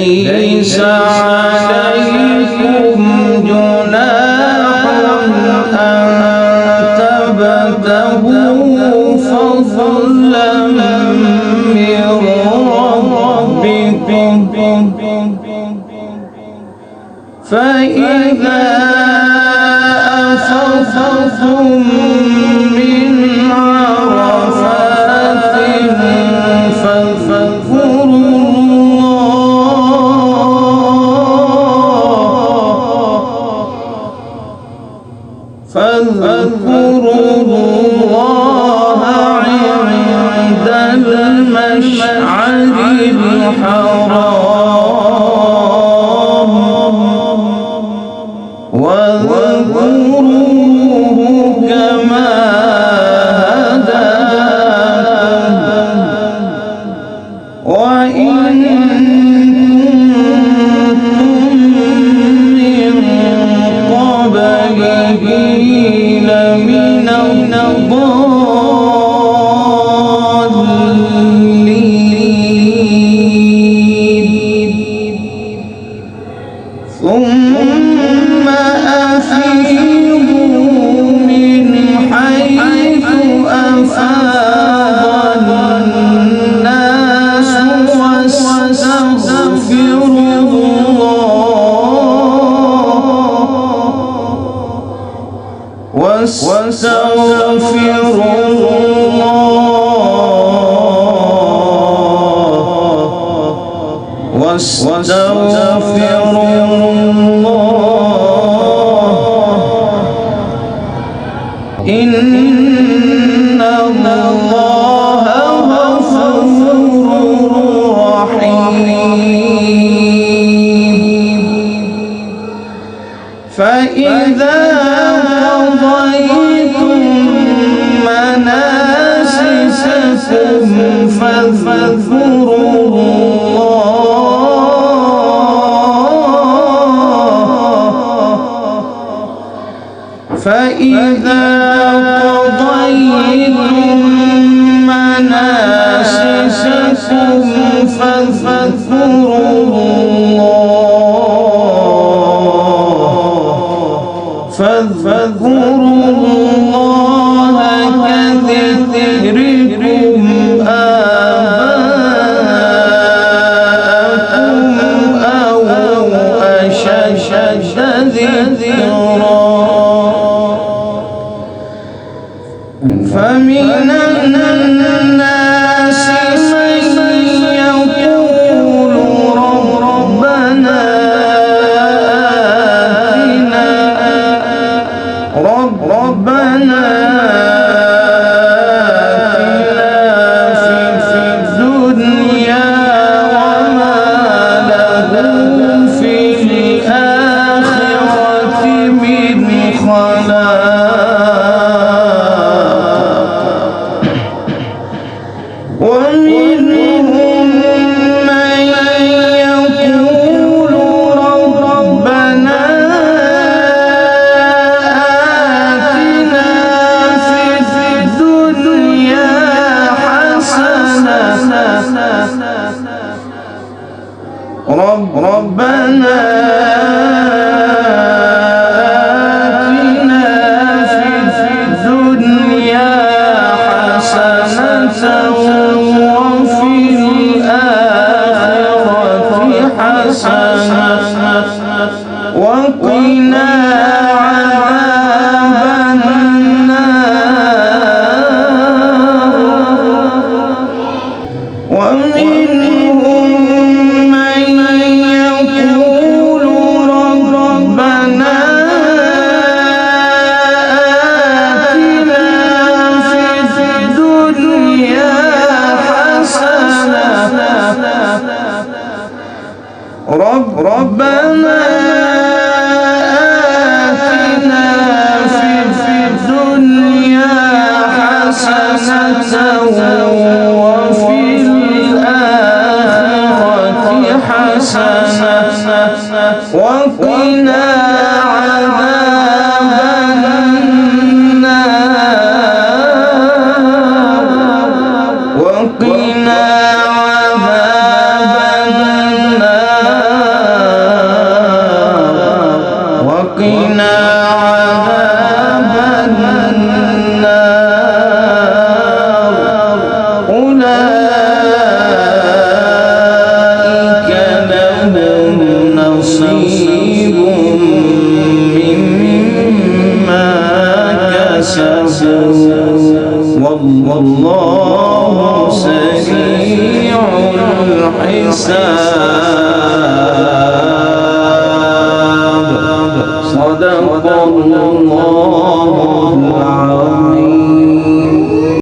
ليس عليكم جناح أن تبتغوا فضلا من ربكم فإذا أفضتم من عرفات فاذكروا الله عند المشعر الحرام واذكروه كما هداكم وإن كنتم من قبله لمن الضالين ثم أفيضوا من حيث أفاض الناس واستغفروا الله إن الله غفور رحيم فإذا قضيتم مناسككم فاذكروا فإذا قضيتم مناسككم فاذكروا الله كذكركم آباءكم أو أشد ذكرا فمن الناس من يقول ربنا آتنا في الدنيا وما له في الآخرة من خلاق ومنهم من يقول ربنا آتنا في الدنيا حسنة ربنا آتنا في الدنيا حسنة وفي الآخرة حسنة وقنا عذاب النار ومنهم من يقول ربنا آتنا في الدنيا حسنة ربنا آتنا في الدنيا حسنة وفي الآخرة حسنة وقنا عذاب النار وقنا عذاب النار والله سريع الحساب. صدق الله